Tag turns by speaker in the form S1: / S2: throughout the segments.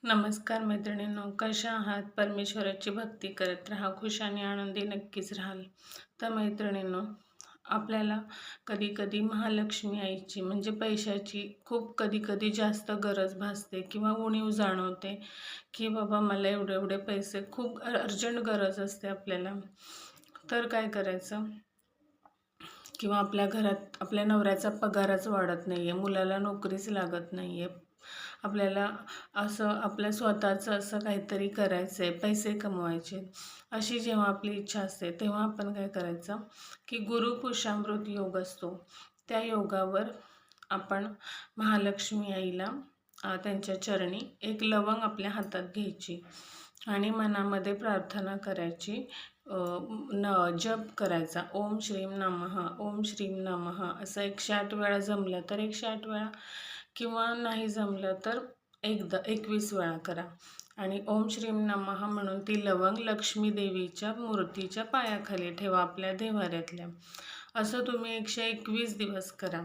S1: नमस्कार मैत्रिणींनो, कशा आहात? परमेश्वराची भक्ती करत राहा, खुश आणि आनंदी नक्कीच राहाल. तर मैत्रिणींनो, आपल्याला कधी-कधी महालक्ष्मी आईची म्हणजे पैशाची खूप कधी-कधी जास्त गरज भासते किंवा उणीव जाणवते, की बाबा मला एवढे-एवढे पैसे खूप अर्जंट गरज असते आपल्याला. तर काय करायचं? किंवा आपल्या घरात आपल्या नवऱ्याचा पगारच वाढत नाही आहे, मुलाला नोकरीच लागत नाही आहे. आपल्याला असं आपल्या स्वतःचं असं काहीतरी करायचं आहे, पैसे कमवायचे आहेत. अशी जेव्हा आपली इच्छा असते, तेव्हा आपण काय करायचं, की गुरुपुरुषामृत योग असतो. त्या योगावर आपण महालक्ष्मी आईला त्यांच्या चरणी एक लवंग आपल्या हातात घ्यायची आणि मनामध्ये प्रार्थना करायची. जप करायचा, ओम श्रीम नमः, ओम श्रीम नमः असं 108 वेळा जमलं तर 108 वेळा किंवा नाही जमलं तर 21 वेळा करा. आणि ओम श्रीम नमः म्हणून ती लवंग लक्ष्मी देवीच्या मूर्तीच्या पायाखाली ठेवा, आपल्या देव्हाऱ्यातल्या. असं तुम्ही 121 दिवस करा.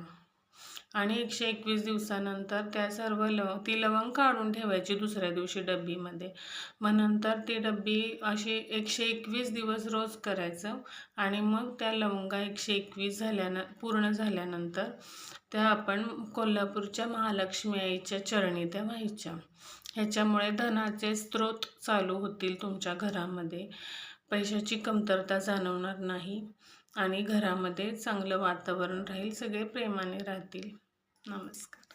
S1: आणि 121 दिवसानंतर त्या सर्व ती लवंग काढून ठेवायची दुसऱ्या दिवशी डब्बीमध्ये. मग नंतर ती डब्बी अशी 121 दिवस रोज करायचं आणि मग त्या लवंगा 121 पूर्ण झाल्यानंतर त्या आपण कोल्हापूरच्या महालक्ष्मी आईच्या चरणी त्या व्हायच्या. ह्याच्यामुळे धनाचे स्रोत चालू होतील तुमच्या घरामध्ये, पैशाची कमतरता जाणवणार नाही आणि घरामध्ये चांगलं वातावरण राहील, सगळे प्रेमाने राहतील. नमस्कार.